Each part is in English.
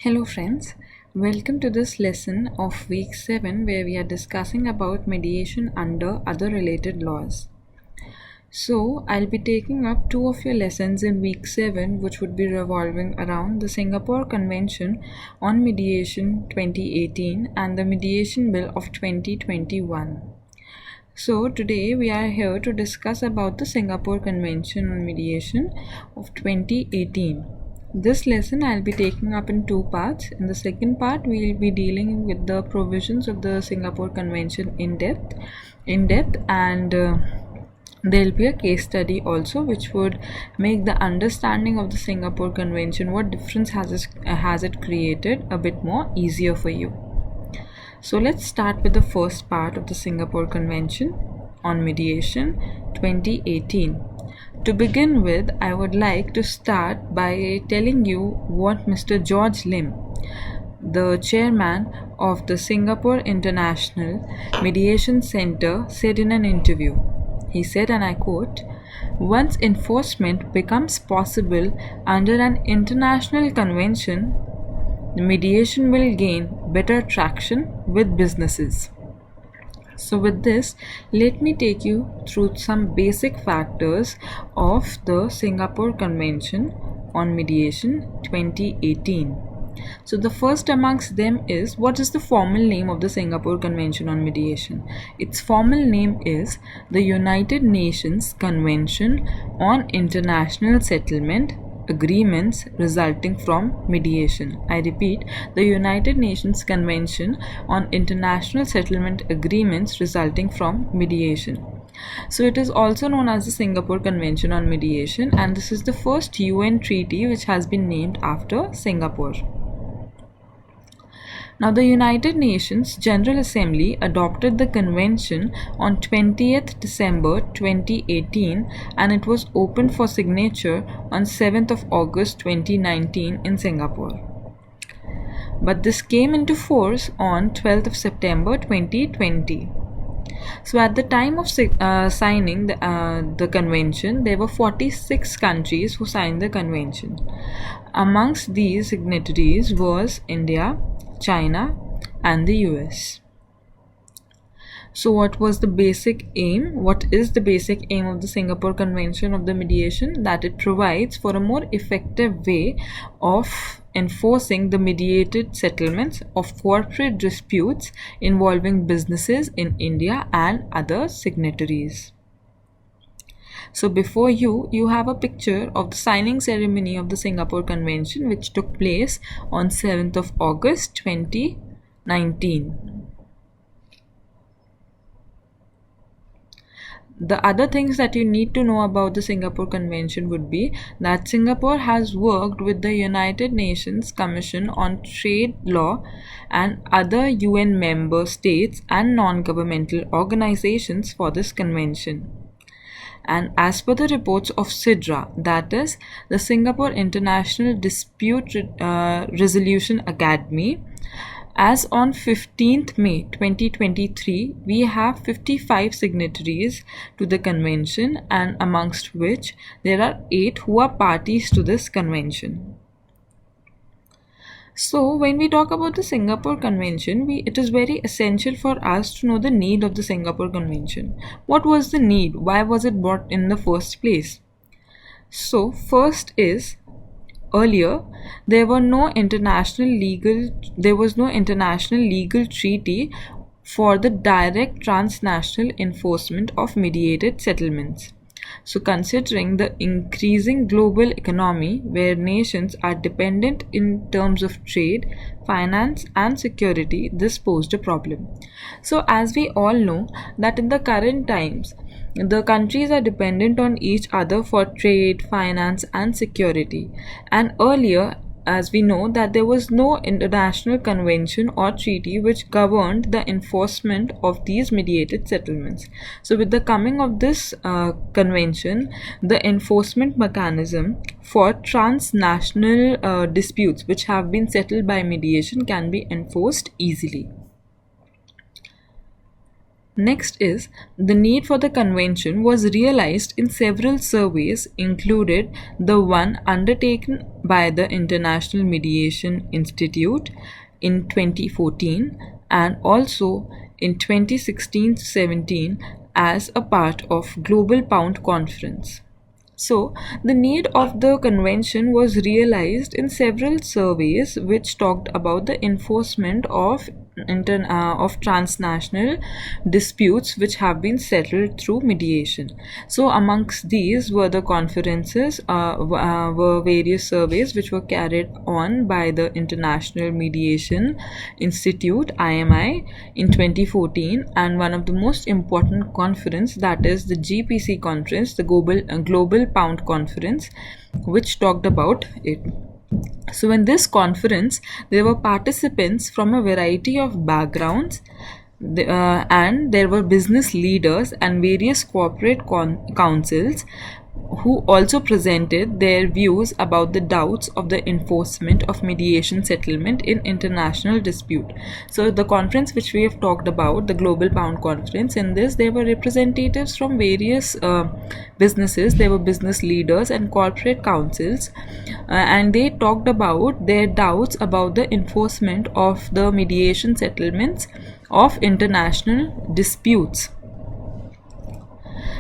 Hello friends, welcome to this lesson of week 7 where we are discussing about mediation under other related laws. So I'll be taking up two of your lessons in week 7 which would be revolving around the Singapore Convention on Mediation 2018 and the Mediation Bill of 2021. So today we are here to discuss about the Singapore Convention on Mediation of 2018. This lesson I'll be taking up in two parts. In the second part, we will be dealing with the provisions of the Singapore Convention in depth, and there will be a case study also, which would make the understanding of the Singapore Convention, what difference has it created, a bit more easier for you. So let's start with the first part of the Singapore Convention on Mediation 2018. To begin with, I would like to start by telling you what Mr. George Lim, the chairman of the Singapore International Mediation Center, said in an interview. He said, and I quote, "Once enforcement becomes possible under an international convention, the mediation will gain better traction with businesses." So with this, let me take you through some basic factors of the Singapore Convention on Mediation 2018. So the first amongst them is, what is the formal name of the Singapore Convention on Mediation? Its formal name is the United Nations Convention on International Settlement Agreements Resulting from Mediation. I repeat, the United Nations Convention on International Settlement Agreements Resulting from Mediation. So it is also known as the Singapore Convention on Mediation, and this is the first UN treaty which has been named after Singapore. Now, the United Nations General Assembly adopted the convention on 20th December 2018, and it was opened for signature on 7th of August 2019 in Singapore. But this came into force on 12th of September 2020. So at the time of signing the convention, there were 46 countries who signed the convention. Amongst these signatories was India, China, and the US. So what is the basic aim of the Singapore Convention of the Mediation? That it provides for a more effective way of enforcing the mediated settlements of corporate disputes involving businesses in India and other signatories. So before you have a picture of the signing ceremony of the Singapore Convention, which took place on 7th of August 2019. The other things that you need to know about the Singapore Convention would be that Singapore has worked with the United Nations Commission on Trade Law and other UN member states and non-governmental organizations for this convention. And as per the reports of SIDRA, that is the Singapore International Dispute Resolution Academy, as on 15th May 2023, we have 55 signatories to the convention, and amongst which there are 8 who are parties to this convention. So when we talk about the Singapore Convention, it is very essential for us to know the need of the Singapore Convention. What was the need? Why was it brought in the first place? So first is, earlier there was no international legal treaty for the direct transnational enforcement of mediated settlements. So considering the increasing global economy where nations are dependent in terms of trade, finance and security, this posed a problem. So as we all know that in the current times, the countries are dependent on each other for trade, finance and security. And earlier, as we know, that there was no international convention or treaty which governed the enforcement of these mediated settlements. So with the coming of this convention, the enforcement mechanism for transnational disputes which have been settled by mediation can be enforced easily. Next is the need for the convention was realized in several surveys, included the one undertaken by the International Mediation Institute in 2014 and also in 2016-17 as a part of Global Pound Conference. So, the need of the convention was realized in several surveys which talked about the enforcement of of transnational disputes which have been settled through mediation. So, amongst these were the conferences, were various surveys which were carried on by the International Mediation Institute (IMI) in 2014, and one of the most important conference, that is the GPC conference, the Global Pound Conference, which talked about it. So in this conference, there were participants from a variety of backgrounds, and there were business leaders and various corporate councils who also presented their views about the doubts of the enforcement of mediation settlement in international dispute. So the conference which we have talked about, the Global Pound Conference, in this there were representatives from various businesses, there were business leaders and corporate councils, and they talked about their doubts about the enforcement of the mediation settlements of international disputes.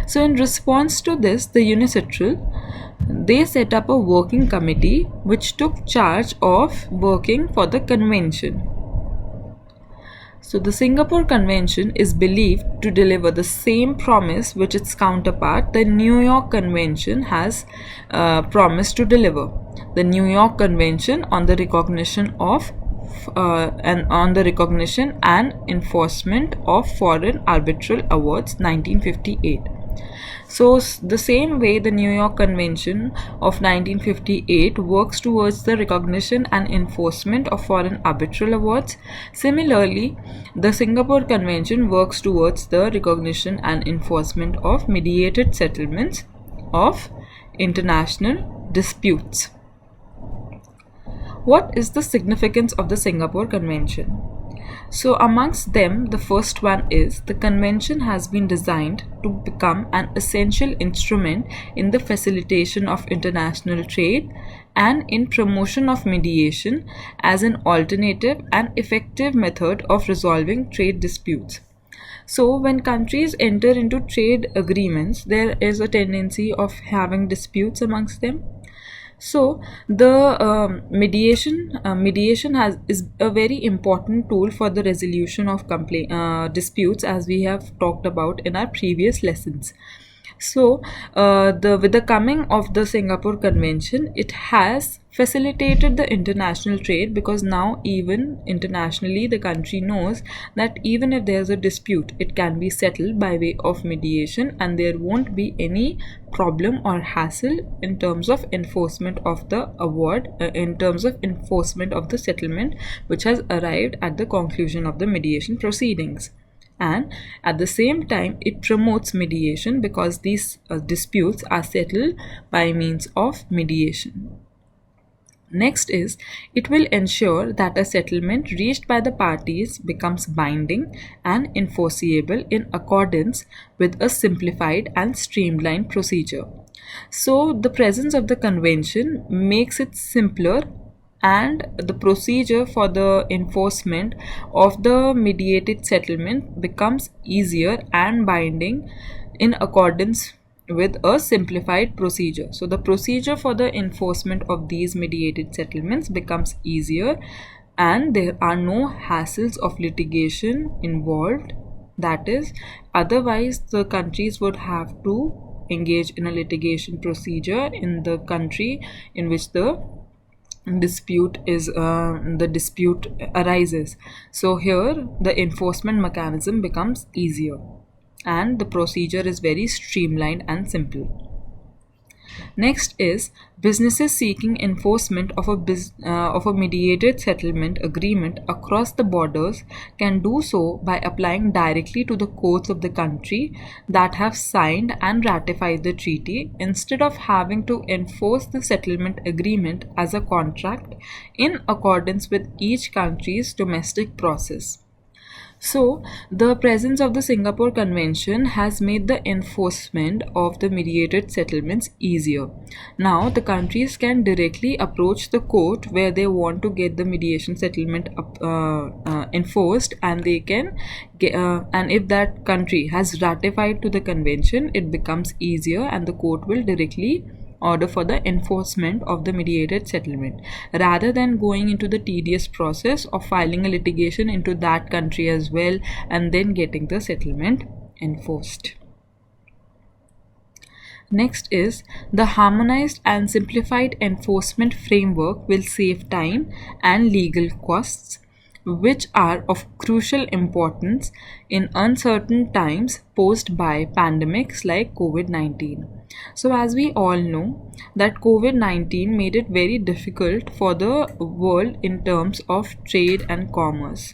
So in response to this, the UNICETRAL, they set up a working committee which took charge of working for the convention. So the Singapore Convention is believed to deliver the same promise which its counterpart, the New York Convention, has promised to deliver. The New York Convention on the recognition of and enforcement of foreign arbitral awards, 1958. So the same way the New York Convention of 1958 works towards the recognition and enforcement of foreign arbitral awards, similarly the Singapore Convention works towards the recognition and enforcement of mediated settlements of international disputes. What is the significance of the Singapore Convention? So amongst them, the first one is the convention has been designed to become an essential instrument in the facilitation of international trade and in promotion of mediation as an alternative and effective method of resolving trade disputes. So when countries enter into trade agreements, there is a tendency of having disputes amongst them. So the mediation is a very important tool for the resolution of disputes, as we have talked about in our previous lessons. So with the coming of the Singapore Convention, it has facilitated the international trade, because now even internationally the country knows that even if there is a dispute, it can be settled by way of mediation and there won't be any problem or hassle in terms of enforcement of the award, in terms of enforcement of the settlement which has arrived at the conclusion of the mediation proceedings. And at the same time, it promotes mediation because these disputes are settled by means of mediation. Next is, it will ensure that a settlement reached by the parties becomes binding and enforceable in accordance with a simplified and streamlined procedure. So the presence of the convention makes it simpler, and the procedure for the enforcement of the mediated settlement becomes easier and binding in accordance with a simplified procedure. So the procedure for the enforcement of these mediated settlements becomes easier and there are no hassles of litigation involved. That is, otherwise the countries would have to engage in a litigation procedure in the country in which the dispute arises. So here the enforcement mechanism becomes easier and the procedure is very streamlined and simple. Next is, businesses seeking enforcement of a mediated settlement agreement across the borders can do so by applying directly to the courts of the country that have signed and ratified the treaty, instead of having to enforce the settlement agreement as a contract in accordance with each country's domestic process. So, the presence of the Singapore Convention has made the enforcement of the mediated settlements easier. Now, the countries can directly approach the court where they want to get the mediation settlement enforced, and they can and if that country has ratified to the convention, it becomes easier, and the court will directly order for the enforcement of the mediated settlement rather than going into the tedious process of filing a litigation into that country as well and then getting the settlement enforced. Next is the harmonized and simplified enforcement framework will save time and legal costs, which are of crucial importance in uncertain times posed by pandemics like COVID-19. So, as we all know, that COVID-19 made it very difficult for the world in terms of trade and commerce.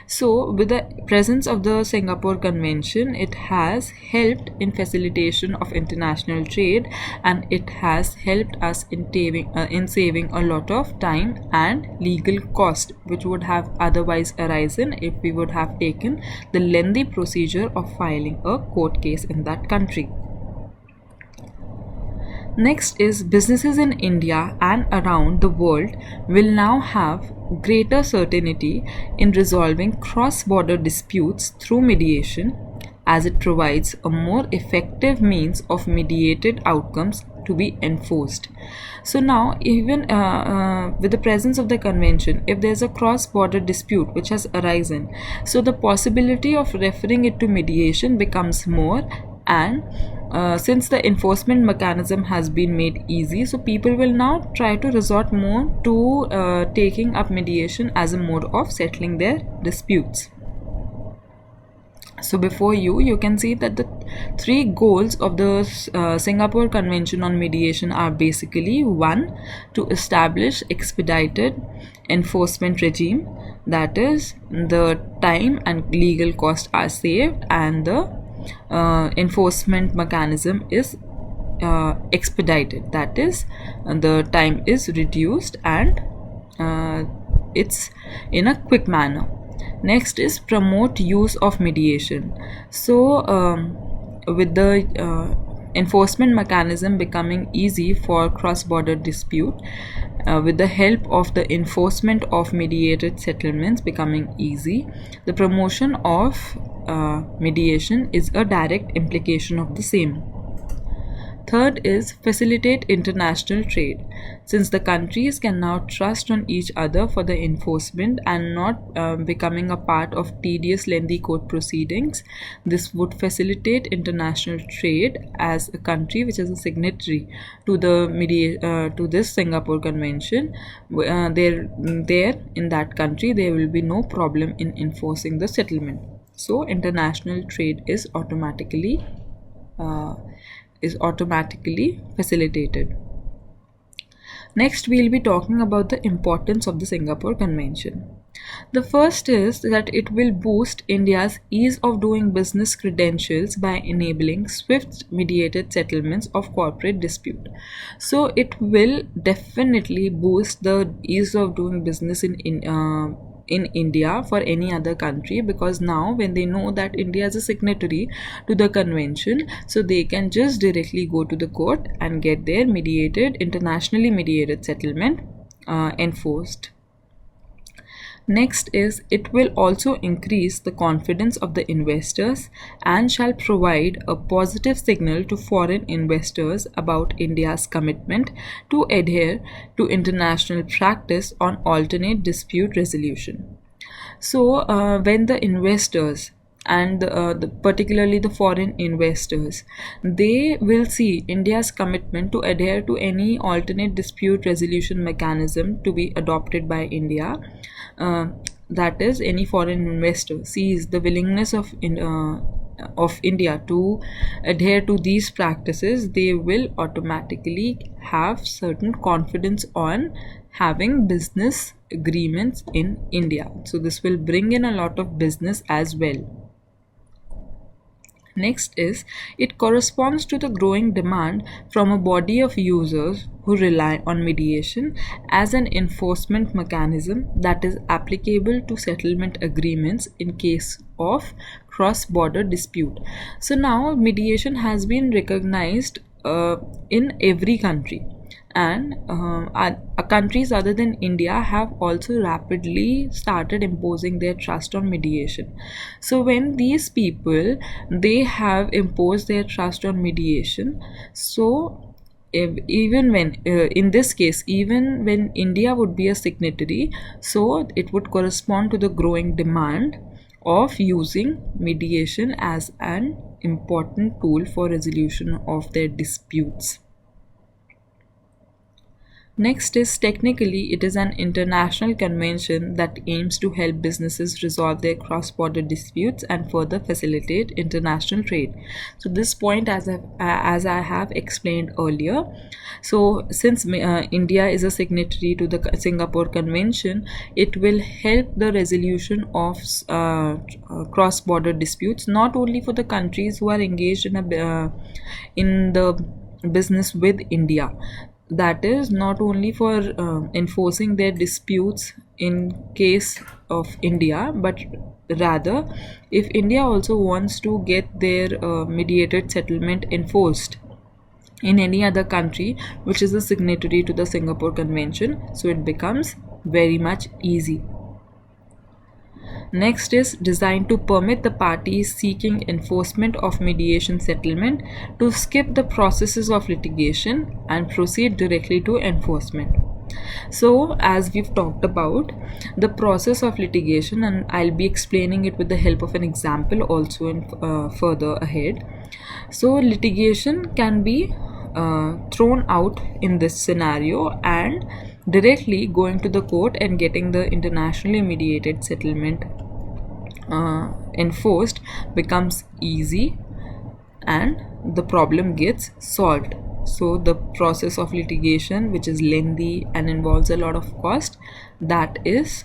So, with the presence of the Singapore Convention, it has helped in facilitation of international trade, and it has helped us in saving a lot of time and legal cost, which would have otherwise arisen if we would have taken the lengthy procedure of filing a court case in that country. Next is businesses in India and around the world will now have greater certainty in resolving cross-border disputes through mediation, as it provides a more effective means of mediated outcomes to be enforced. So now, even with the presence of the convention, if there's a cross-border dispute which has arisen, so the possibility of referring it to mediation becomes more, and since the enforcement mechanism has been made easy, so people will now try to resort more to taking up mediation as a mode of settling their disputes. So before you can see that the three goals of the Singapore Convention on Mediation are basically: one, to establish expedited enforcement regime, that is, the time and legal cost are saved, and the enforcement mechanism is expedited, that is, the time is reduced and it's in a quick manner. Next is promote use of mediation. So with the enforcement mechanism becoming easy for cross-border dispute, with the help of the enforcement of mediated settlements becoming easy, the promotion of mediation is a direct implication of the same. Third is facilitate international trade. Since the countries can now trust on each other for the enforcement and not becoming a part of tedious lengthy court proceedings, this would facilitate international trade, as a country which is a signatory to the to this Singapore Convention. There in that country there will be no problem in enforcing the settlement. So international trade is automatically facilitated. Next, we'll be talking about the importance of the Singapore Convention. The first is that it will boost India's ease of doing business credentials by enabling swift mediated settlements of corporate dispute. So it will definitely boost the ease of doing business in India for any other country, because now when they know that India is a signatory to the convention, so they can just directly go to the court and get their internationally mediated settlement enforced. Next is it will also increase the confidence of the investors and shall provide a positive signal to foreign investors about India's commitment to adhere to international practice on alternate dispute resolution. So when the investors and particularly the foreign investors, they will see India's commitment to adhere to any alternate dispute resolution mechanism to be adopted by India, that is, any foreign investor sees the willingness of India to adhere to these practices, they will automatically have certain confidence on having business agreements in India. So this will bring in a lot of business as well. Next is, it corresponds to the growing demand from a body of users who rely on mediation as an enforcement mechanism that is applicable to settlement agreements in case of cross-border dispute. So now mediation has been recognized in every country, and countries other than India have also rapidly started imposing their trust on mediation. So when these people, they have imposed their trust on mediation, so even when in this case, even when India would be a signatory, so it would correspond to the growing demand of using mediation as an important tool for resolution of their disputes. Next is, technically, it is an international convention that aims to help businesses resolve their cross-border disputes and further facilitate international trade. So this point, as I have explained earlier, so since India is a signatory to the Singapore Convention, it will help the resolution of cross-border disputes, not only for the countries who are engaged in the business with India, that is not only for enforcing their disputes in case of India, but rather if India also wants to get their mediated settlement enforced in any other country which is a signatory to the Singapore Convention, so it becomes very much easy. Next is, designed to permit the parties seeking enforcement of mediation settlement to skip the processes of litigation and proceed directly to enforcement. So as we've talked about the process of litigation, and I'll be explaining it with the help of an example also in further ahead. So litigation can be thrown out in this scenario, and directly going to the court and getting the internationally mediated settlement enforced becomes easy, and the problem gets solved. So the process of litigation, which is lengthy and involves a lot of cost, that is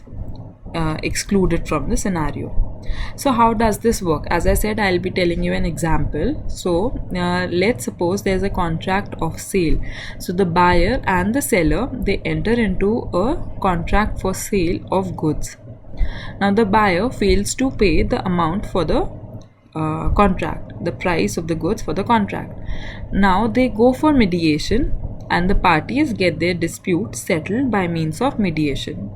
excluded from the scenario. So how does this work? As I said, I'll be telling you an example. So let's suppose there's a contract of sale. So the buyer and the seller, they enter into a contract for sale of goods. Now the buyer fails to pay the amount for the contract, the price of the goods for the contract. Now they go for mediation, and the parties get their dispute settled by means of mediation.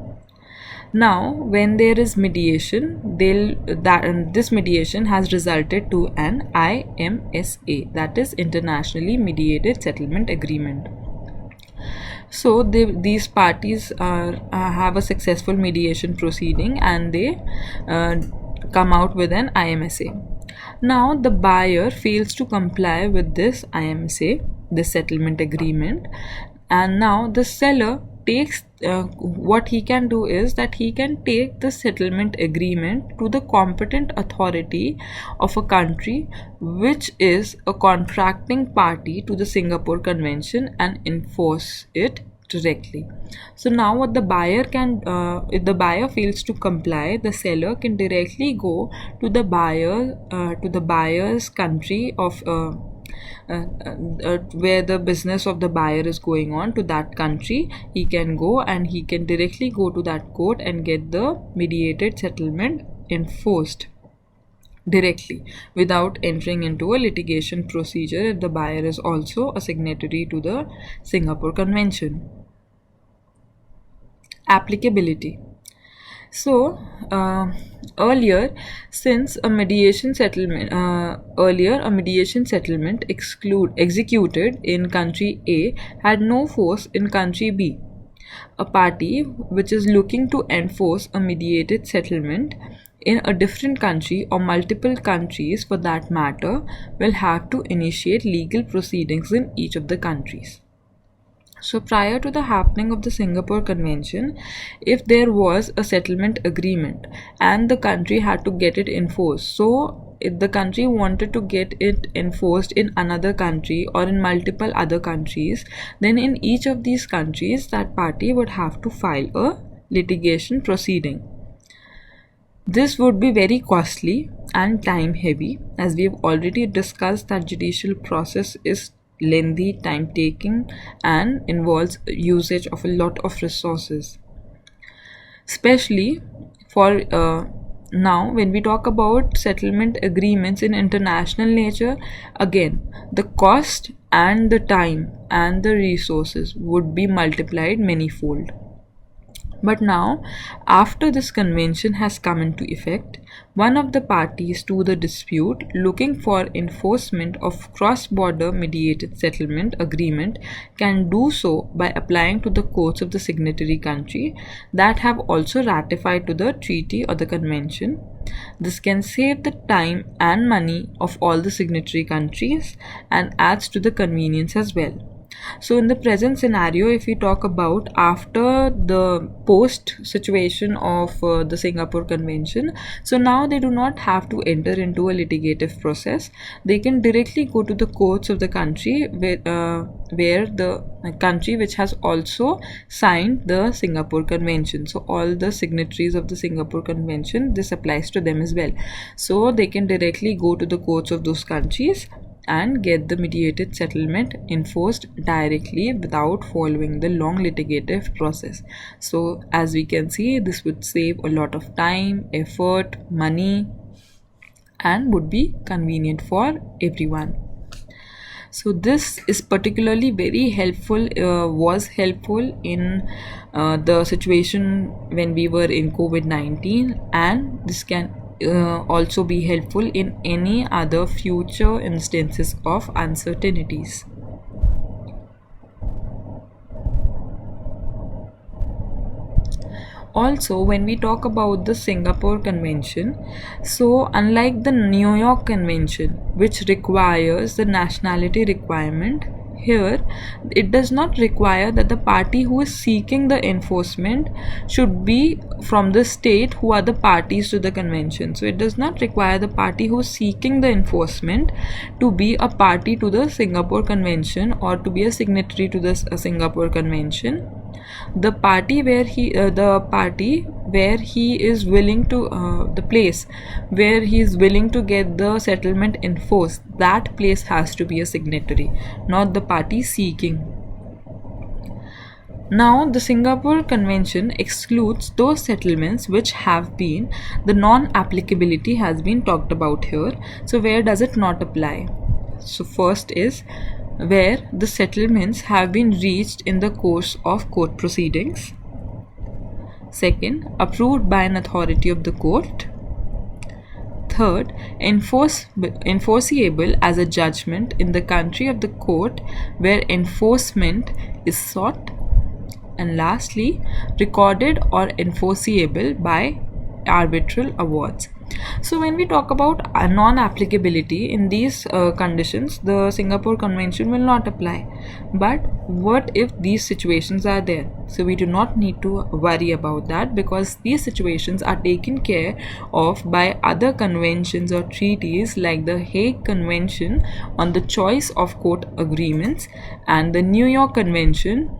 Now when there is mediation, this mediation has resulted to an IMSA, that is Internationally Mediated Settlement Agreement. So these parties have a successful mediation proceeding, and they come out with an IMSA. Now the buyer fails to comply with this IMSA, this settlement agreement, and now the seller takes what he can do is that he can take the settlement agreement to the competent authority of a country which is a contracting party to the Singapore Convention and enforce it directly. So now what the buyer can, if the buyer fails to comply, the seller can directly go to the buyer's country of where the business of the buyer is going on, to that country he can go, and he can directly go to that court and get the mediated settlement enforced directly without entering into a litigation procedure if the buyer is also a signatory to the Singapore Convention. Applicability. So earlier, a mediation settlement executed in country A had no force in country B. A party which is looking to enforce a mediated settlement in a different country, or multiple countries for that matter, will have to initiate legal proceedings in each of the countries. So prior to the happening of the Singapore Convention, if there was a settlement agreement and the country had to get it enforced, so if the country wanted to get it enforced in another country or in multiple other countries, then in each of these countries that party would have to file a litigation proceeding. This would be very costly and time heavy, as we have already discussed that judicial process is lengthy, time taking, and involves usage of a lot of resources. Especially for now, when we talk about settlement agreements in international nature, again, the cost and the time and the resources would be multiplied manyfold. But now, after this convention has come into effect, one of the parties to the dispute looking for enforcement of cross-border mediated settlement agreement can do so by applying to the courts of the signatory country that have also ratified to the treaty or the convention. This can save the time and money of all the signatory countries and adds to the convenience as well. So in the present scenario, if we talk about after the post situation of the Singapore Convention, so now they do not have to enter into a litigative process. They can directly go to the courts of the country where the country which has also signed the Singapore Convention. So all the signatories of the Singapore Convention, this applies to them as well. So they can directly go to the courts of those countries and get the mediated settlement enforced directly without following the long litigative process. So as we can see, this would save a lot of time, effort, money, and would be convenient for everyone. So this is particularly very helpful, was helpful in the situation when we were in COVID-19, and this can also be helpful in any other future instances of uncertainties. Also, when we talk about the Singapore Convention, so unlike the New York Convention, which requires the nationality requirement, here it does not require that the party who is seeking the enforcement should be from the state who are the parties to the convention. So it does not require the party who is seeking the enforcement to be a party to the Singapore Convention or to be a signatory to the Singapore Convention. The party where he is willing to the place where he is willing to get the settlement enforced, that place has to be a signatory, not the party seeking. Now, the Singapore Convention excludes those settlements which have been, the non-applicability has been talked about here. So where does it not apply? So first is where the settlements have been reached in the course of court proceedings. Second, approved by an authority of the court. Third, enforceable as a judgment in the country of the court where enforcement is sought. And lastly, recorded or enforceable by arbitral awards. So when we talk about non-applicability, in these conditions, the Singapore Convention will not apply. But what if these situations are there? So we do not need to worry about that, because these situations are taken care of by other conventions or treaties like the Hague Convention on the choice of court agreements and the New York Convention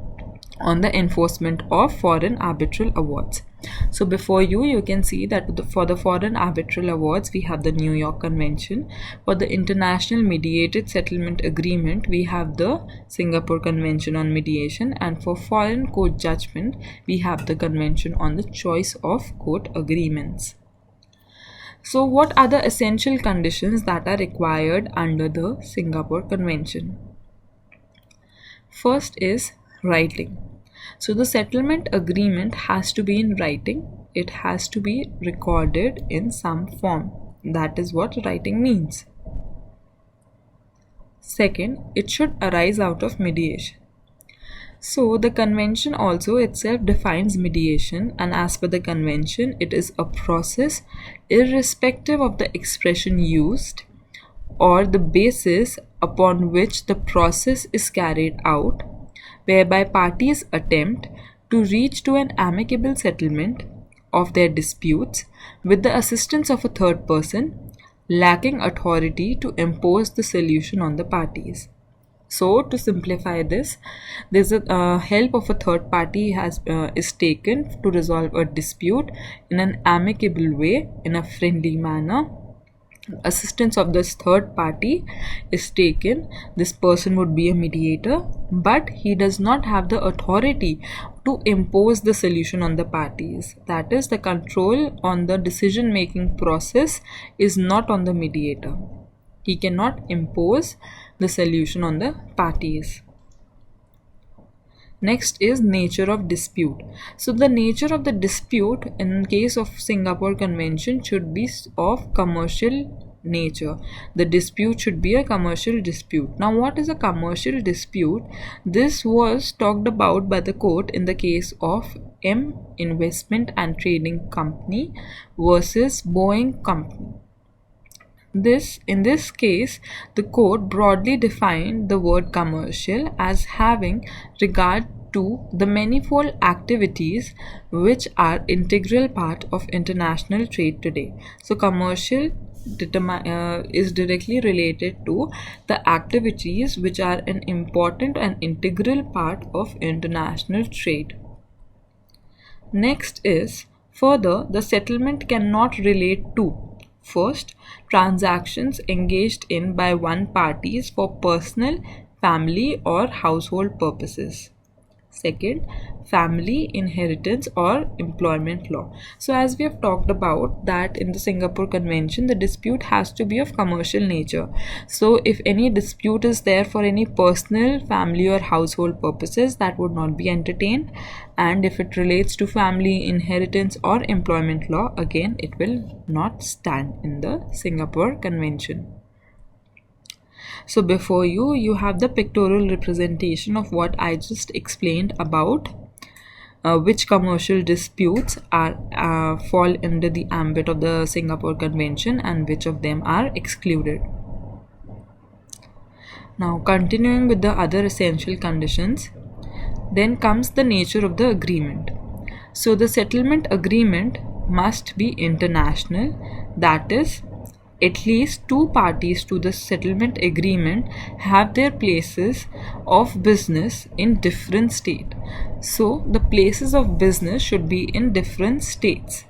on the enforcement of foreign arbitral awards. So before you can see that for the foreign arbitral awards we have the New York Convention. For the international mediated settlement agreement we have the Singapore Convention on Mediation, and for foreign court judgment we have the Convention on the choice of court agreements. So what are the essential conditions that are required under the Singapore Convention? First is writing. So the settlement agreement has to be in writing. It has to be recorded in some form. That is what writing means. Second, it should arise out of mediation. So the convention also itself defines mediation, and as per the convention, it is a process irrespective of the expression used or the basis upon which the process is carried out, whereby parties attempt to reach to an amicable settlement of their disputes with the assistance of a third person lacking authority to impose the solution on the parties. So to simplify this, there's a help of a third party is taken to resolve a dispute in an amicable way, in a friendly manner. Assistance of this third party is taken. This person would be a mediator, but he does not have the authority to impose the solution on the parties. That is, the control on the decision making process is not on the mediator. He cannot impose the solution on the parties. Next is nature of dispute. So the nature of the dispute in case of Singapore Convention should be of commercial nature. The dispute should be a commercial dispute. Now what is a commercial dispute? This was talked about by the court in the case of M Investment and Trading Company versus Boeing Company. In this case, the court broadly defined the word commercial as having regard to the manifold activities which are integral part of international trade today. So commercial is directly related to the activities which are an important and integral part of international trade. Next is, further, the settlement cannot relate to: first, transactions engaged in by one parties for personal, family or household purposes. Second, family, inheritance or employment law. So as we have talked about that in the Singapore Convention, the dispute has to be of commercial nature. So if any dispute is there for any personal, family or household purposes, that would not be entertained. And if it relates to family, inheritance or employment law, again it will not stand in the Singapore Convention. So before you have the pictorial representation of what I just explained about which commercial disputes are fall under the ambit of the Singapore Convention and which of them are excluded. Now continuing with the other essential conditions, then comes the nature of the agreement. So the settlement agreement must be international, that is, at least two parties to the settlement agreement have their places of business in different states. So the places of business should be in different states.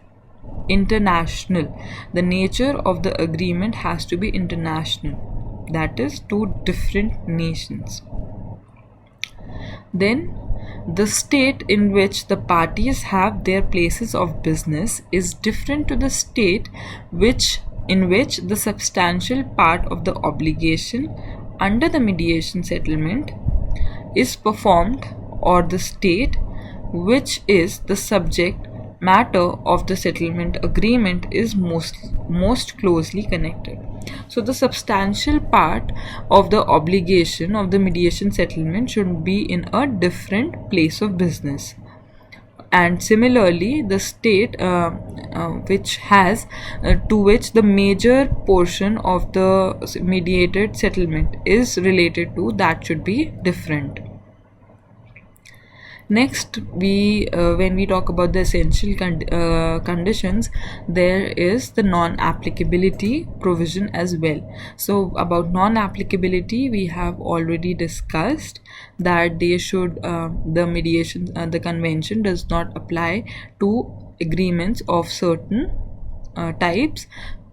International. The nature of the agreement has to be international. That is, two different nations. Then the state in which the parties have their places of business is different to the state in which the substantial part of the obligation under the mediation settlement is performed, or the state which is the subject matter of the settlement agreement is most closely connected. So the substantial part of the obligation of the mediation settlement should be in a different place of business. And similarly, the state which has to which the major portion of the mediated settlement is related to, that should be different. Next, when we talk about the essential conditions, there is the non-applicability provision as well. So about non-applicability, we have already discussed that they should the convention does not apply to agreements of certain types.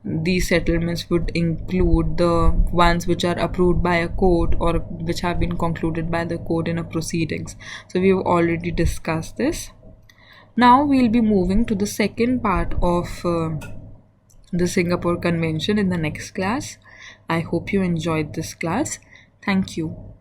These settlements would include the ones which are approved by a court or which have been concluded by the court in a proceedings. So we have already discussed this. Now we'll be moving to the second part of the Singapore Convention in the next class. I hope you enjoyed this class. Thank you.